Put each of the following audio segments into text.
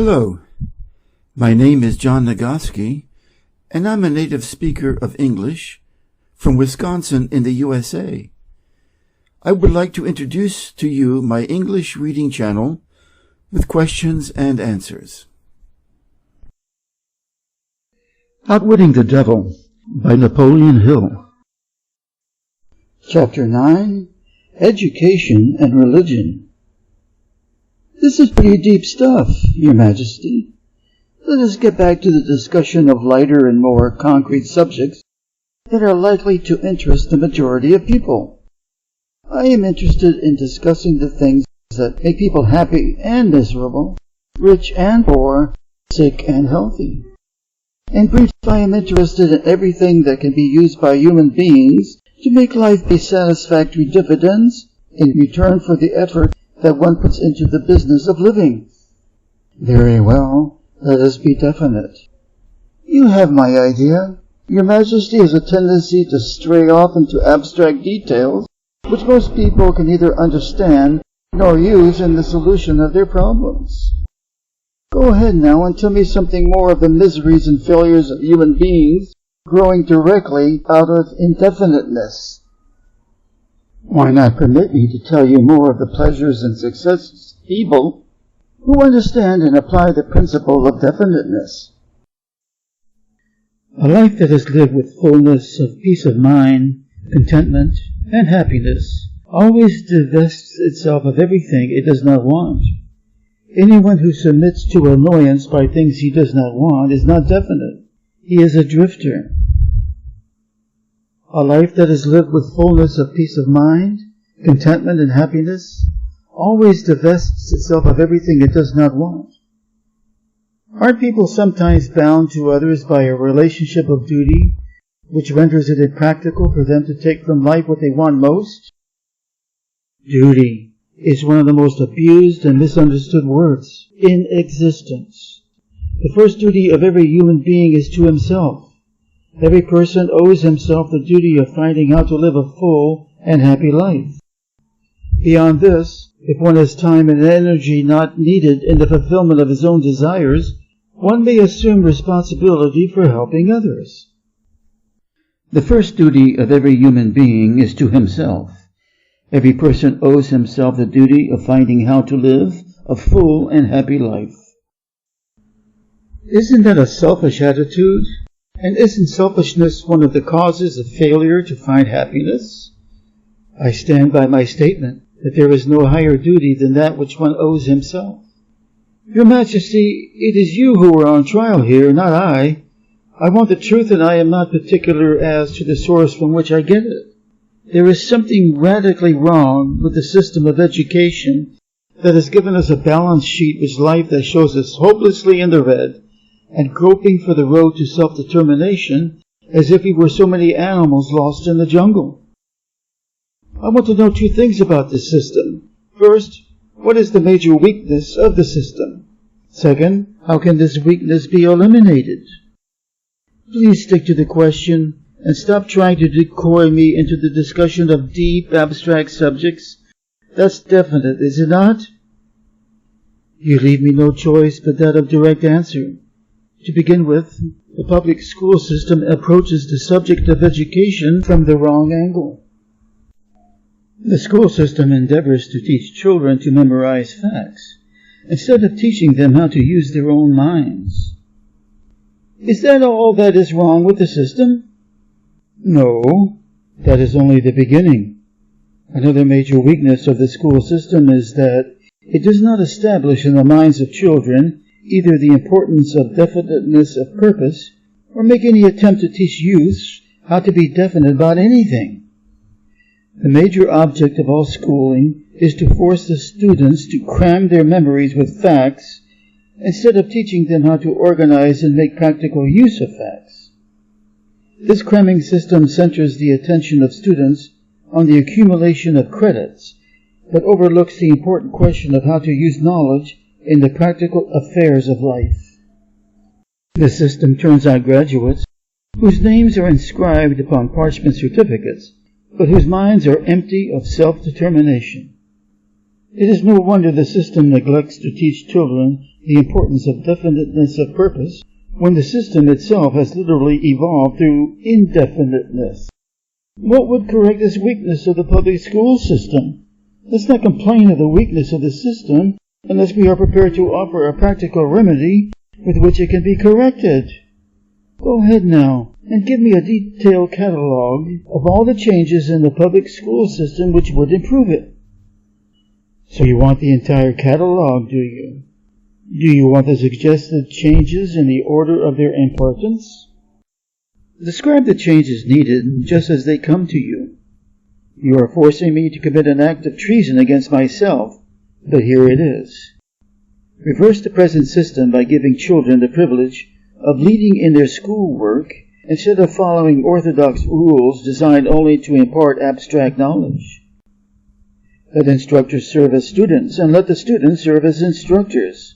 Hello, my name is John Nagoski, and I'm a native speaker of English from Wisconsin in the USA. I would like to introduce to you my English reading channel with questions and answers. Outwitting the Devil by Napoleon Hill. Chapter 9, Education and Religion. This is pretty deep stuff, Your Majesty. Let us get back to the discussion of lighter and more concrete subjects that are likely to interest the majority of people. I am interested in discussing the things that make people happy and miserable, rich and poor, sick and healthy. In brief, I am interested in everything that can be used by human beings to make life pay satisfactory dividends in return for the effort that one puts into the business of living. Very well, let us be definite. You have my idea. Your Majesty has a tendency to stray off into abstract details which most people can neither understand nor use in the solution of their problems. Go ahead now and tell me something more of the miseries and failures of human beings growing directly out of indefiniteness. Why not permit me to tell you more of the pleasures and successes of people who understand and apply the principle of definiteness? A life that is lived with fullness of peace of mind, contentment, and happiness always divests itself of everything it does not want. Anyone who submits to annoyance by things he does not want is not definite. He is a drifter. A life that is lived with fullness of peace of mind, contentment, and happiness always divests itself of everything it does not want. Aren't people sometimes bound to others by a relationship of duty, which renders it impractical for them to take from life what they want most? Duty is one of the most abused and misunderstood words in existence. The first duty of every human being is to himself. Every person owes himself the duty of finding how to live a full and happy life. Beyond this, if one has time and energy not needed in the fulfillment of his own desires, one may assume responsibility for helping others. The first duty of every human being is to himself. Every person owes himself the duty of finding how to live a full and happy life. Isn't that a selfish attitude? And isn't selfishness one of the causes of failure to find happiness? I stand by my statement that there is no higher duty than that which one owes himself. Your Majesty, it is you who are on trial here, not I. I want the truth, and I am not particular as to the source from which I get it. There is something radically wrong with the system of education that has given us a balance sheet with life that shows us hopelessly in the red and groping for the road to self-determination as if we were so many animals lost in the jungle. I want to know two things about this system. First, what is the major weakness of the system? Second, how can this weakness be eliminated? Please stick to the question and stop trying to decoy me into the discussion of deep, abstract subjects. That's definite, is it not? You leave me no choice but that of direct answer. To begin with, the public school system approaches the subject of education from the wrong angle. The school system endeavors to teach children to memorize facts, instead of teaching them how to use their own minds. Is that all that is wrong with the system? No, that is only the beginning. Another major weakness of the school system is that it does not establish in the minds of children either the importance of definiteness of purpose or make any attempt to teach youths how to be definite about anything. The major object of all schooling is to force the students to cram their memories with facts instead of teaching them how to organize and make practical use of facts. This cramming system centers the attention of students on the accumulation of credits, but overlooks the important question of how to use knowledge in the practical affairs of life. The system turns out graduates whose names are inscribed upon parchment certificates, but whose minds are empty of self-determination. It is no wonder the system neglects to teach children the importance of definiteness of purpose when the system itself has literally evolved through indefiniteness. What would correct this weakness of the public school system? Let's not complain of the weakness of the system unless we are prepared to offer a practical remedy with which it can be corrected. Go ahead now and give me a detailed catalog of all the changes in the public school system which would improve it. So you want the entire catalog, do you? Do you want the suggested changes in the order of their importance? Describe the changes needed just as they come to you. You are forcing me to commit an act of treason against myself, but here it is. Reverse the present system by giving children the privilege of leading in their schoolwork instead of following orthodox rules designed only to impart abstract knowledge. Let instructors serve as students, and let the students serve as instructors.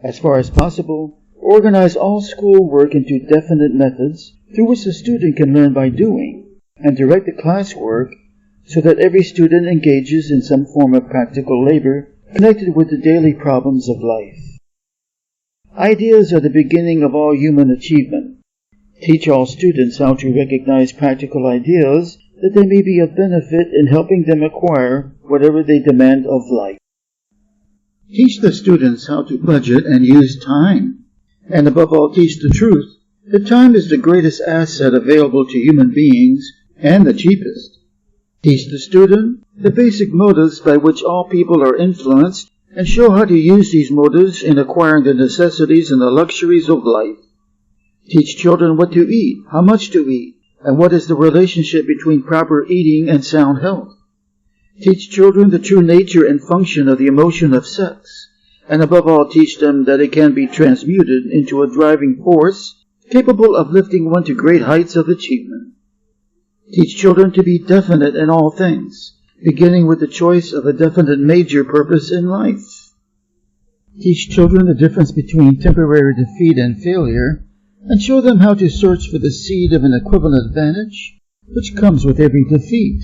As far as possible, organize all schoolwork into definite methods through which the student can learn by doing, and direct the classwork so that every student engages in some form of practical labor connected with the daily problems of life. Ideas are the beginning of all human achievement. Teach all students how to recognize practical ideas that they may be of benefit in helping them acquire whatever they demand of life. Teach the students how to budget and use time. And above all, teach the truth that time is the greatest asset available to human beings and the cheapest. Teach the student the basic motives by which all people are influenced and show how to use these motives in acquiring the necessities and the luxuries of life. Teach children what to eat, how much to eat, and what is the relationship between proper eating and sound health. Teach children the true nature and function of the emotion of sex, and above all teach them that it can be transmuted into a driving force capable of lifting one to great heights of achievement. Teach children to be definite in all things, beginning with the choice of a definite major purpose in life. Teach children the difference between temporary defeat and failure, and show them how to search for the seed of an equivalent advantage which comes with every defeat.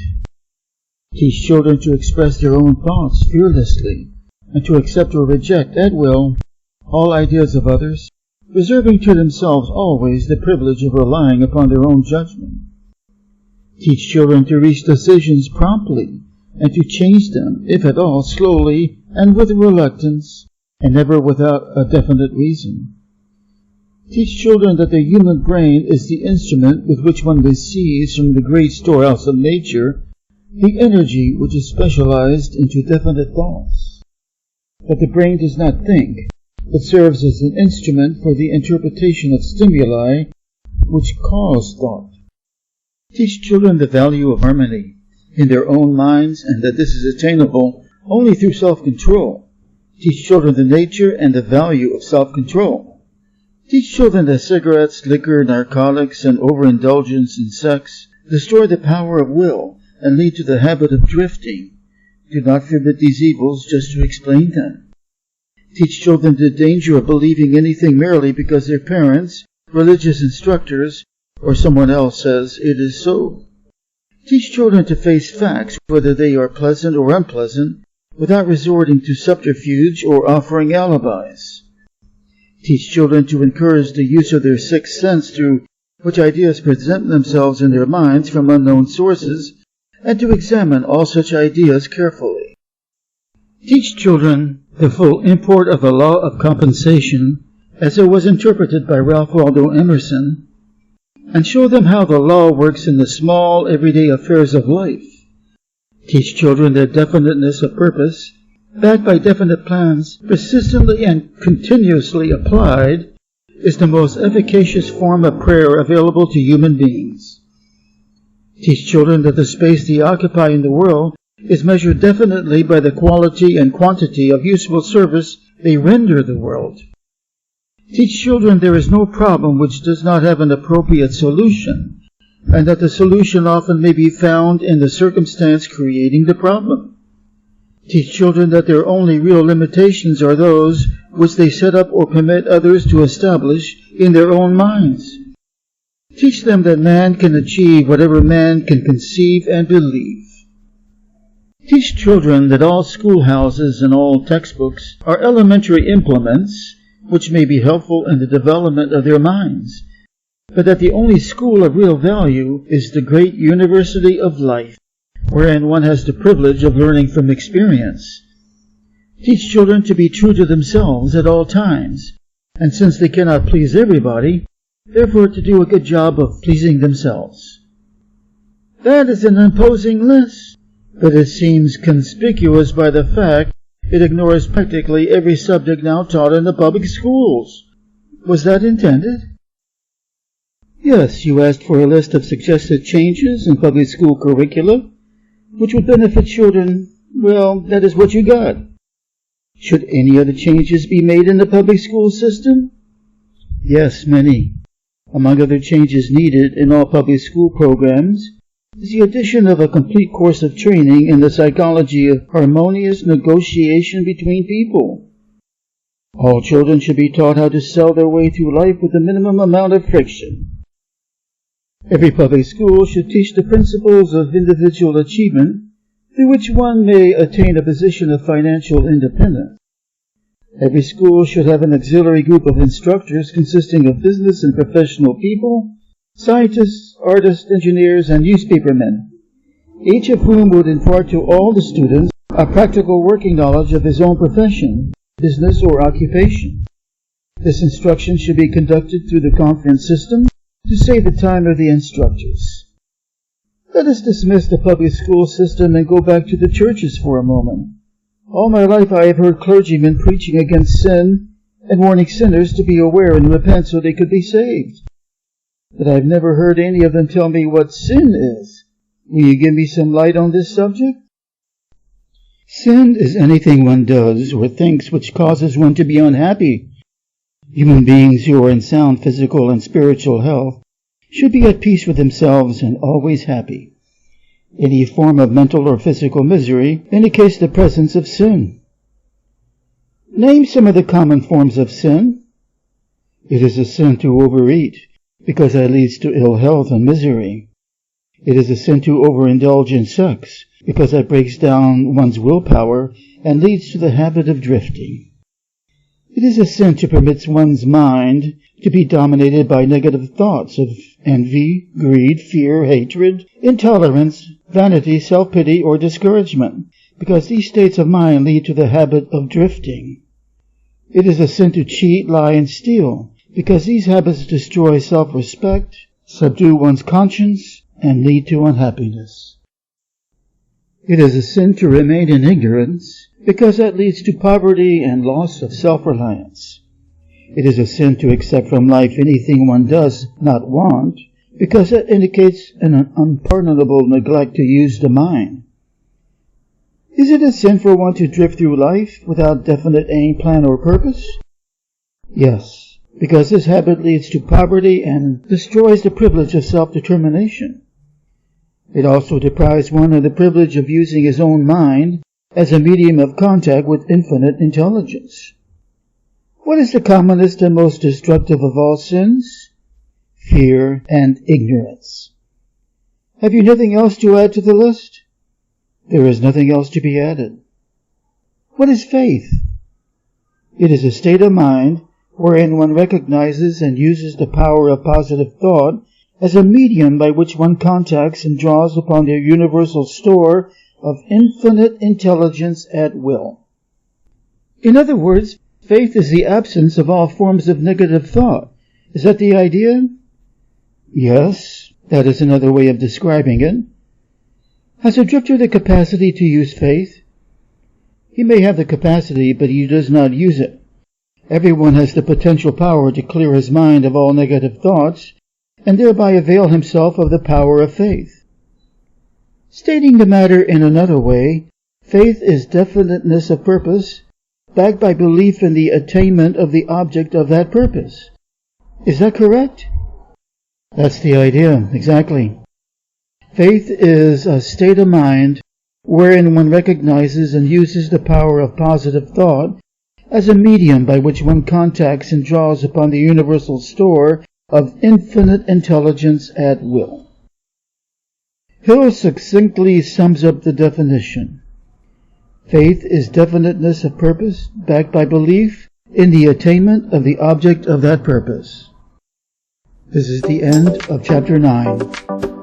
Teach children to express their own thoughts fearlessly, and to accept or reject at will all ideas of others, reserving to themselves always the privilege of relying upon their own judgment. Teach children to reach decisions promptly, and to change them, if at all, slowly and with reluctance, and never without a definite reason. Teach children that the human brain is the instrument with which one receives from the great storehouse of nature the energy which is specialized into definite thoughts. That the brain does not think, but serves as an instrument for the interpretation of stimuli which cause thought. Teach children the value of harmony in their own minds, and that this is attainable only through self-control. Teach children the nature and the value of self-control. Teach children that cigarettes, liquor, narcotics, and overindulgence in sex destroy the power of will and lead to the habit of drifting. Do not forbid these evils just to explain them. Teach children the danger of believing anything merely because their parents, religious instructors, or someone else says it is so. Teach children to face facts, whether they are pleasant or unpleasant, without resorting to subterfuge or offering alibis. Teach children to encourage the use of their sixth sense through which ideas present themselves in their minds from unknown sources, and to examine all such ideas carefully. Teach children the full import of the law of compensation as it was interpreted by Ralph Waldo Emerson, and show them how the law works in the small, everyday affairs of life. Teach children that definiteness of purpose, backed by definite plans, persistently and continuously applied, is the most efficacious form of prayer available to human beings. Teach children that the space they occupy in the world is measured definitely by the quality and quantity of useful service they render the world. Teach children there is no problem which does not have an appropriate solution, and that the solution often may be found in the circumstance creating the problem. Teach children that their only real limitations are those which they set up or permit others to establish in their own minds. Teach them that man can achieve whatever man can conceive and believe. Teach children that all schoolhouses and all textbooks are elementary implements which may be helpful in the development of their minds, but that the only school of real value is the great university of life, wherein one has the privilege of learning from experience. Teach children to be true to themselves at all times, and since they cannot please everybody, therefore to do a good job of pleasing themselves. That is an imposing list, but it seems conspicuous by the fact it ignores practically every subject now taught in the public schools. Was that intended? Yes, you asked for a list of suggested changes in public school curricula, which would benefit children. Well, that is what you got. Should any other changes be made in the public school system? Yes, many. Among other changes needed in all public school programs is the addition of a complete course of training in the psychology of harmonious negotiation between people. All children should be taught how to sell their way through life with the minimum amount of friction. Every public school should teach the principles of individual achievement through which one may attain a position of financial independence. Every school should have an auxiliary group of instructors consisting of business and professional people, scientists, artists, engineers, and newspapermen, each of whom would impart to all the students a practical working knowledge of his own profession, business, or occupation. This instruction should be conducted through the conference system to save the time of the instructors. Let us dismiss the public school system and go back to the churches for a moment. All my life I have heard clergymen preaching against sin and warning sinners to be aware and repent so they could be saved. But I've never heard any of them tell me what sin is. Will you give me some light on this subject? Sin is anything one does or thinks which causes one to be unhappy. Human beings who are in sound physical and spiritual health should be at peace with themselves and always happy. Any form of mental or physical misery indicates the presence of sin. Name some of the common forms of sin. It is a sin to overeat, because that leads to ill health and misery. It is a sin to overindulge in sex, because that breaks down one's willpower and leads to the habit of drifting. It is a sin to permit one's mind to be dominated by negative thoughts of envy, greed, fear, hatred, intolerance, vanity, self-pity, or discouragement, because these states of mind lead to the habit of drifting. It is a sin to cheat, lie, and steal, because these habits destroy self-respect, subdue one's conscience, and lead to unhappiness. It is a sin to remain in ignorance, because that leads to poverty and loss of self-reliance. It is a sin to accept from life anything one does not want, because that indicates an unpardonable neglect to use the mind. Is it a sin for one to drift through life without definite aim, plan, or purpose? Yes, because this habit leads to poverty and destroys the privilege of self-determination. It also deprives one of the privilege of using his own mind as a medium of contact with infinite intelligence. What is the commonest and most destructive of all sins? Fear and ignorance. Have you nothing else to add to the list? There is nothing else to be added. What is faith? It is a state of mind wherein one recognizes and uses the power of positive thought as a medium by which one contacts and draws upon their universal store of infinite intelligence at will. In other words, faith is the absence of all forms of negative thought. Is that the idea? Yes, that is another way of describing it. Has a drifter the capacity to use faith? He may have the capacity, but he does not use it. Everyone has the potential power to clear his mind of all negative thoughts, and thereby avail himself of the power of faith. Stating the matter in another way, faith is definiteness of purpose, backed by belief in the attainment of the object of that purpose. Is that correct? That's the idea, exactly. Faith is a state of mind wherein one recognizes and uses the power of positive thought as a medium by which one contacts and draws upon the universal store of infinite intelligence at will. Hill succinctly sums up the definition. Faith is definiteness of purpose backed by belief in the attainment of the object of that purpose. This is the end of Chapter 9.